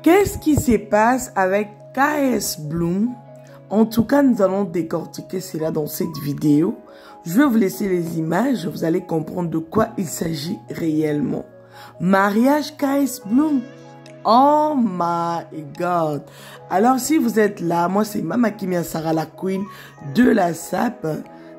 Qu'est-ce qui se passe avec KS Bloom? En tout cas, nous allons décortiquer cela dans cette vidéo. Je vais vous laisser les images, vous allez comprendre de quoi il s'agit réellement. Mariage KS Bloom. Oh my God. Alors, si vous êtes là, moi c'est Mama Kimia Sarah, la queen de la SAP.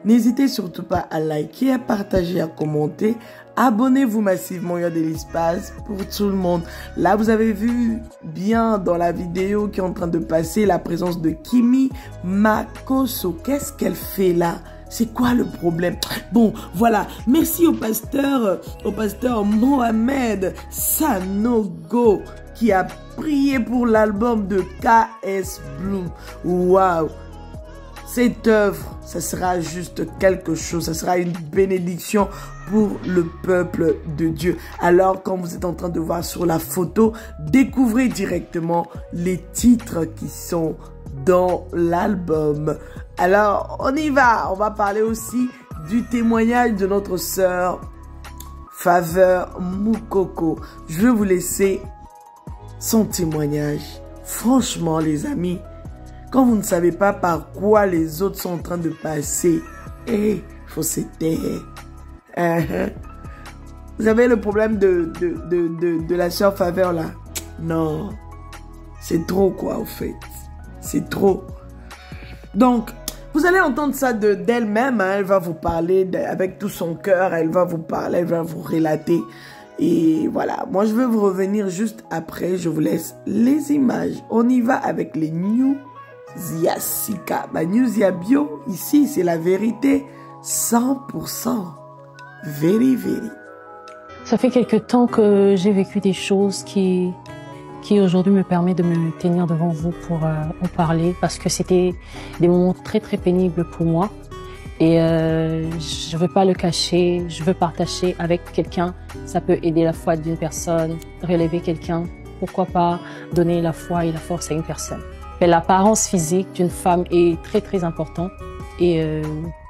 N'hésitez surtout pas à liker, à partager, à commenter. Abonnez-vous massivement, il y a de l'espace pour tout le monde. Là, vous avez vu bien dans la vidéo qui est en train de passer la présence de Kimi Makosso. Qu'est-ce qu'elle fait là? C'est quoi le problème? Bon, voilà. Merci au pasteur Mohamed Sanogo qui a prié pour l'album de KS Bloom. Waouh! Cette œuvre, ça sera juste quelque chose, ça sera une bénédiction pour le peuple de Dieu. Alors, quand vous êtes en train de voir sur la photo, découvrez directement les titres qui sont dans l'album. Alors, on y va. On va parler aussi du témoignage de notre sœur Faveur Moukoko. Je vais vous laisser son témoignage. Franchement, les amis, quand vous ne savez pas par quoi les autres sont en train de passer, il faut se taire. Vous avez le problème de la sœur Faveur là? Non, c'est trop quoi au fait. C'est trop. Donc, vous allez entendre ça d'elle-même. Hein, elle va vous parler avec tout son cœur. Elle va vous parler, elle va vous relater. Et voilà, moi je vais vous revenir juste après. Je vous laisse les images. On y va avec les news. Ziasika, ma news bio, ici c'est la vérité 100%. Very. Ça fait quelque temps que j'ai vécu des choses qui aujourd'hui me permet de me tenir devant vous pour en parler parce que c'était des moments très pénibles pour moi et je veux pas le cacher, je veux partager avec quelqu'un. Ça peut aider la foi d'une personne, relever quelqu'un. Pourquoi pas donner la foi et la force à une personne. Mais l'apparence physique d'une femme est très importante. Et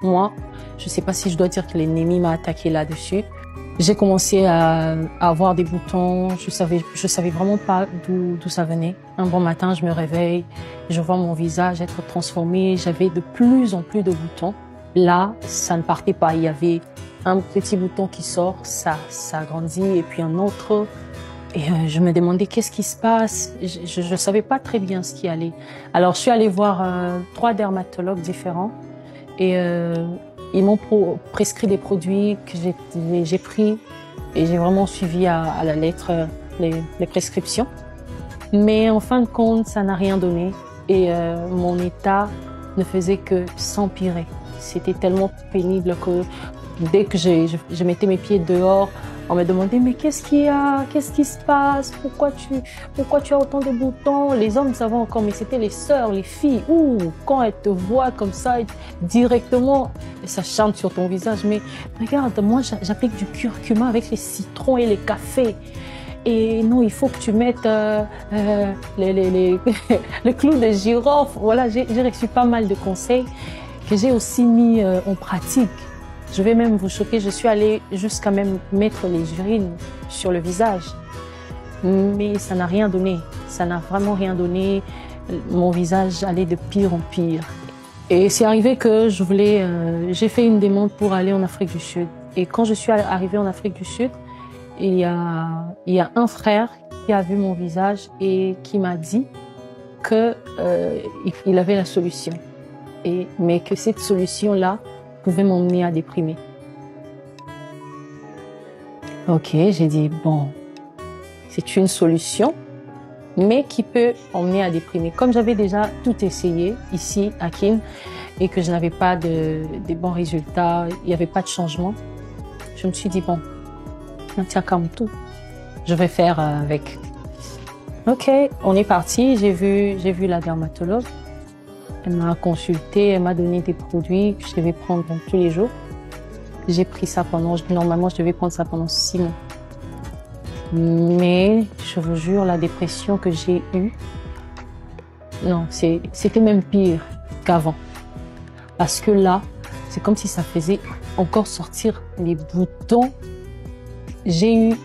moi, je sais pas si je dois dire que l'ennemi m'a attaqué là-dessus. J'ai commencé à avoir des boutons. Je savais vraiment pas d'où ça venait. Un bon matin, je me réveille, je vois mon visage être transformé. J'avais de plus en plus de boutons. Là, ça ne partait pas. Il y avait un petit bouton qui sort, ça grandit, et puis un autre. Et je me demandais qu'est-ce qui se passe. Je savais pas très bien ce qui allait. Alors je suis allée voir 3 dermatologues différents et ils m'ont prescrit des produits que j'ai pris et j'ai vraiment suivi à la lettre les prescriptions. Mais en fin de compte, ça n'a rien donné et mon état ne faisait que s'empirer. C'était tellement pénible que dès que je mettais mes pieds dehors, on me demandait mais qu'est-ce qu'il y a, qu'est-ce qui se passe, pourquoi tu as autant de boutons. Les hommes savaient encore, mais c'était les sœurs, les filles. Quand elles te voient comme ça directement, ça chante sur ton visage. Mais regarde, moi j'applique du curcuma avec les citrons et les cafés. Et non, il faut que tu mettes le clou de girofle. Voilà, j'ai reçu pas mal de conseils que j'ai aussi mis en pratique. Je vais même vous choquer, je suis allée jusqu'à même mettre les urines sur le visage. Mais ça n'a rien donné. Ça n'a vraiment rien donné. Mon visage allait de pire en pire. Et c'est arrivé que j'ai fait une demande pour aller en Afrique du Sud. Et quand je suis arrivée en Afrique du Sud, il y a un frère qui a vu mon visage et qui m'a dit qu'il avait la solution. Mais que cette solution-là pouvait m'emmener à déprimer. Ok, j'ai dit, bon, c'est une solution, mais qui peut emmener à déprimer. Comme j'avais déjà tout essayé ici à Kin et que je n'avais pas de bons résultats, il n'y avait pas de changement, je me suis dit, bon, tiens comme tout, je vais faire avec. Ok, on est parti, j'ai vu la dermatologue. Elle m'a consulté, elle m'a donné des produits que je devais prendre tous les jours. J'ai pris ça normalement je devais prendre ça pendant 6 mois. Mais je vous jure, la dépression que j'ai eue, non, c'était même pire qu'avant. Parce que là, c'est comme si ça faisait encore sortir les boutons. J'ai eu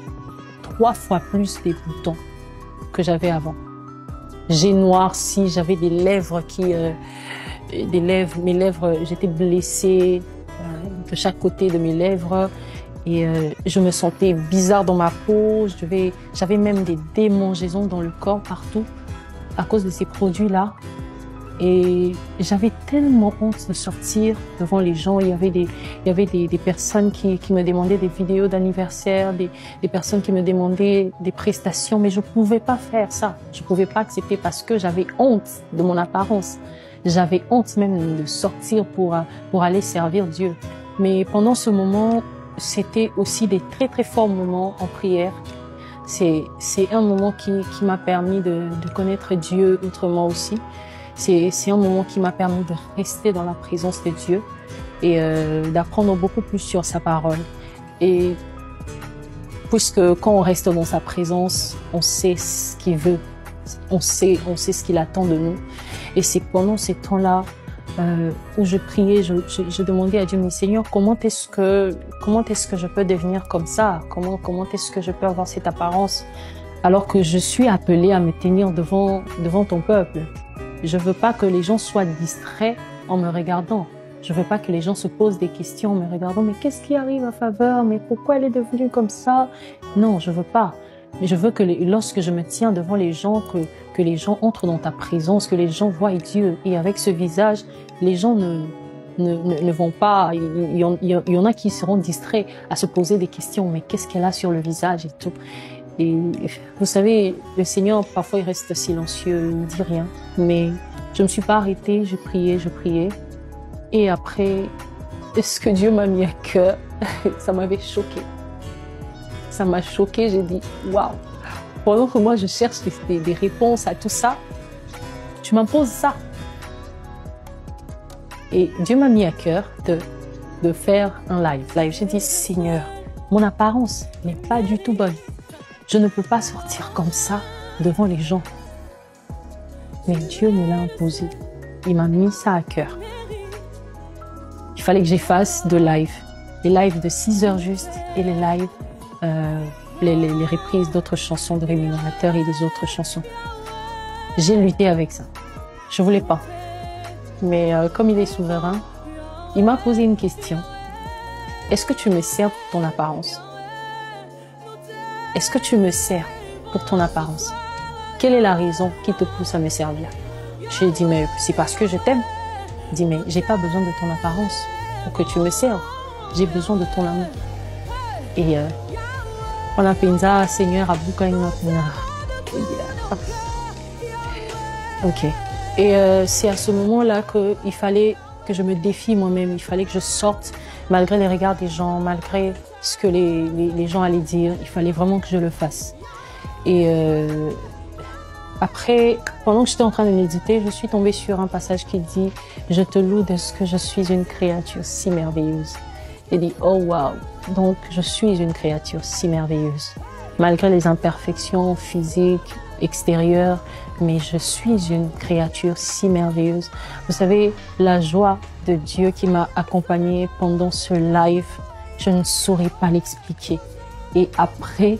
3 fois plus des boutons que j'avais avant. j'ai noirci, j'avais des lèvres mes lèvres, j'étais blessée de chaque côté de mes lèvres et je me sentais bizarre dans ma peau. J'avais même des démangeaisons dans le corps partout à cause de ces produits-là. Et j'avais tellement honte de sortir devant les gens. Il y avait des personnes qui me demandaient des vidéos d'anniversaire, des personnes qui me demandaient des prestations, mais je ne pouvais pas faire ça. Je ne pouvais pas accepter parce que j'avais honte de mon apparence. J'avais honte même de sortir pour aller servir Dieu. Mais pendant ce moment, c'était aussi des très très forts moments en prière. C'est un moment qui m'a permis de connaître Dieu autrement aussi. C'est un moment qui m'a permis de rester dans la présence de Dieu et d'apprendre beaucoup plus sur sa parole. Et puisque quand on reste dans sa présence, on sait ce qu'il veut, on sait ce qu'il attend de nous. Et c'est pendant ces temps-là où je priais, je demandais à Dieu, mais Seigneur, comment est-ce que je peux devenir comme ça? Comment est-ce que je peux avoir cette apparence alors que je suis appelée à me tenir devant ton peuple? Je veux pas que les gens soient distraits en me regardant. Je veux pas que les gens se posent des questions en me regardant. Mais qu'est-ce qui arrive à Faveur? Mais pourquoi elle est devenue comme ça? Non, je veux pas. Mais je veux que lorsque je me tiens devant les gens, que les gens entrent dans ta présence, que les gens voient Dieu. Et avec ce visage, les gens ne vont pas. Il y en a qui seront distraits à se poser des questions. Mais qu'est-ce qu'elle a sur le visage et tout? Et vous savez, le Seigneur, parfois, il reste silencieux, il ne dit rien. Mais je ne me suis pas arrêtée, je priais. Et après, ce que Dieu m'a mis à cœur, ça m'avait choquée. Ça m'a choquée, j'ai dit, waouh! Pendant que moi, je cherche des réponses à tout ça, tu m'imposes ça. Et Dieu m'a mis à cœur de faire un live. J'ai dit, Seigneur, mon apparence n'est pas du tout bonne. Je ne peux pas sortir comme ça devant les gens. Mais Dieu me l'a imposé. Il m'a mis ça à cœur. Il fallait que j'efface de live. Les lives de 6 heures juste et les lives, les reprises d'autres chansons de Rémunérateur et des autres chansons. J'ai lutté avec ça. Je voulais pas. Mais comme il est souverain, il m'a posé une question. Est-ce que tu me sers pour ton apparence? Est-ce que tu me sers pour ton apparence? Quelle est la raison qui te pousse à me servir? J'ai dit, mais c'est parce que je t'aime. Il dit, mais j'ai pas besoin de ton apparence pour que tu me serves. J'ai besoin de ton amour. Et on a pensé, Seigneur, à ok. Et c'est à ce moment-là qu'il fallait que je me défie moi-même. Il fallait que je sorte malgré les regards des gens, malgré ce que les gens allaient dire. Il fallait vraiment que je le fasse. Et après, pendant que j'étais en train de méditer, je suis tombée sur un passage qui dit « Je te loue de ce que je suis une créature si merveilleuse ». Et dit « Oh wow !» Donc, je suis une créature si merveilleuse. Malgré les imperfections physiques, extérieures, mais je suis une créature si merveilleuse. Vous savez, la joie de Dieu qui m'a accompagnée pendant ce live, je ne saurais pas l'expliquer. Et après,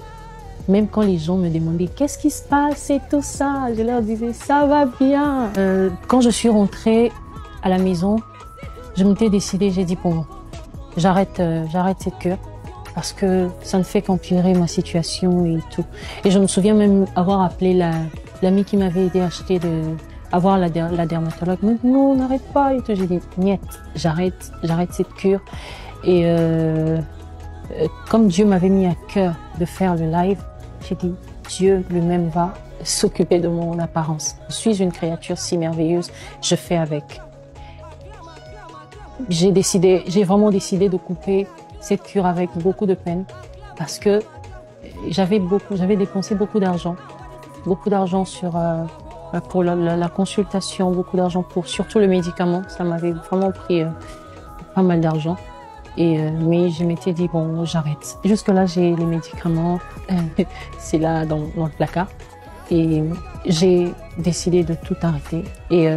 même quand les gens me demandaient « Qu'est-ce qui se passe ?» et tout ça, je leur disais « Ça va bien ». Quand je suis rentrée à la maison, je m'étais décidée, j'ai dit « Bon, j'arrête cette cure parce que ça ne fait qu'empirer ma situation et tout. » Et je me souviens même avoir appelé l'amie qui m'avait aidé à acheter avoir la dermatologue. « Non, n'arrête pas » et tout. J'ai dit « Niet, j'arrête cette cure ». Et comme Dieu m'avait mis à cœur de faire le live, j'ai dit, Dieu lui-même va s'occuper de mon apparence. Je suis une créature si merveilleuse, je fais avec. J'ai vraiment décidé de couper cette cure avec beaucoup de peine parce que j'avais dépensé beaucoup d'argent pour la consultation, beaucoup d'argent pour surtout le médicament. Ça m'avait vraiment pris pas mal d'argent. Mais je m'étais dit, bon, j'arrête. Jusque-là, j'ai les médicaments, c'est là dans le placard. Et j'ai décidé de tout arrêter. Et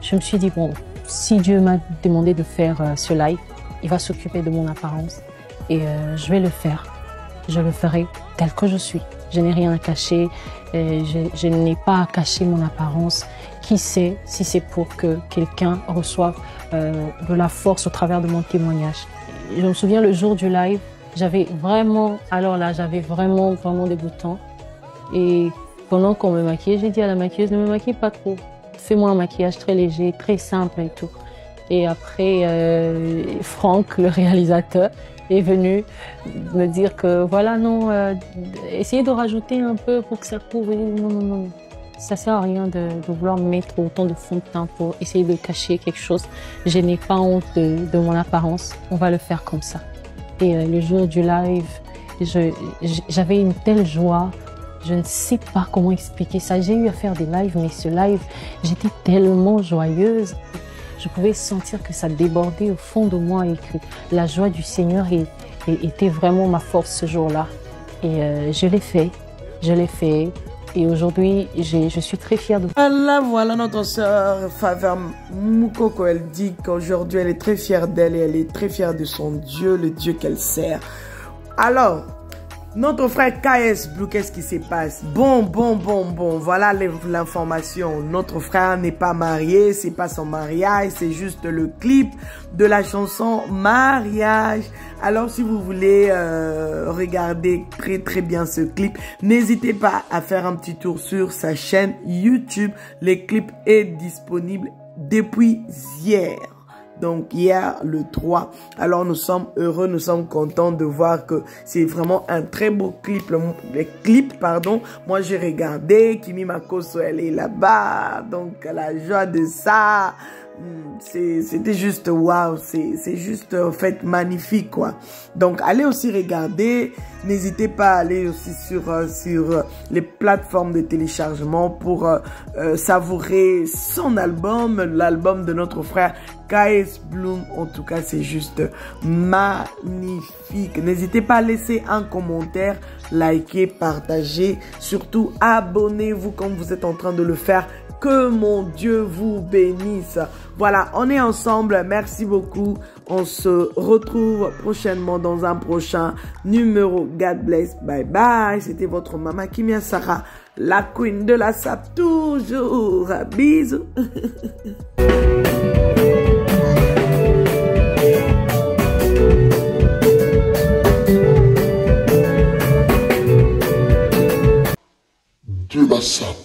je me suis dit, bon, si Dieu m'a demandé de faire ce live, il va s'occuper de mon apparence. Et je vais le faire. je le ferai tel que je suis. Je n'ai rien à cacher, je n'ai pas à cacher mon apparence. Qui sait si c'est pour que quelqu'un reçoive de la force au travers de mon témoignage. Je me souviens le jour du live, j'avais vraiment dégoûtant. Et pendant qu'on me maquillait, j'ai dit à la maquilleuse, ne me maquille pas trop. Fais-moi un maquillage très léger, très simple et tout. Et après, Franck, le réalisateur, est venu me dire que voilà, non, essayez de rajouter un peu pour que ça couvre. Non, non, non. Ça sert à rien de vouloir mettre autant de fond de teint pour essayer de cacher quelque chose. Je n'ai pas honte de mon apparence. On va le faire comme ça. Et le jour du live, j'avais une telle joie. Je ne sais pas comment expliquer ça. J'ai eu à faire des lives, mais ce live, j'étais tellement joyeuse. Je pouvais sentir que ça débordait au fond de moi et que la joie du Seigneur était vraiment ma force ce jour-là. Et je l'ai fait. Et aujourd'hui, je suis très fière de vous. Voilà notre sœur Faveur Moukoko. Elle dit qu'aujourd'hui, elle est très fière d'elle et elle est très fière de son Dieu, le Dieu qu'elle sert. Alors, notre frère KS Blue, qu'est-ce qui se passe? Bon. Voilà l'information. Notre frère n'est pas marié, c'est pas son mariage, c'est juste le clip de la chanson Mariage. Alors, si vous voulez regarder très bien ce clip, n'hésitez pas à faire un petit tour sur sa chaîne YouTube. Le clip est disponible depuis hier. Donc hier le 3. Alors nous sommes heureux, nous sommes contents de voir que c'est vraiment un très beau clip. Le clip, pardon. Moi j'ai regardé, Kimi Makosso elle est là-bas. Donc la joie de ça. C'était juste waouh, c'est juste en fait magnifique quoi. Donc allez aussi regarder, n'hésitez pas à aller aussi sur les plateformes de téléchargement pour savourer son album, l'album de notre frère KS Bloom. En tout cas c'est juste magnifique. N'hésitez pas à laisser un commentaire, liker, partager, surtout abonnez-vous comme vous êtes en train de le faire. Que mon Dieu vous bénisse. Voilà, on est ensemble. Merci beaucoup. On se retrouve prochainement dans un prochain numéro. God bless. Bye bye. C'était votre maman Kimia Sarah, la queen de la sap toujours. Bisous. De la sap.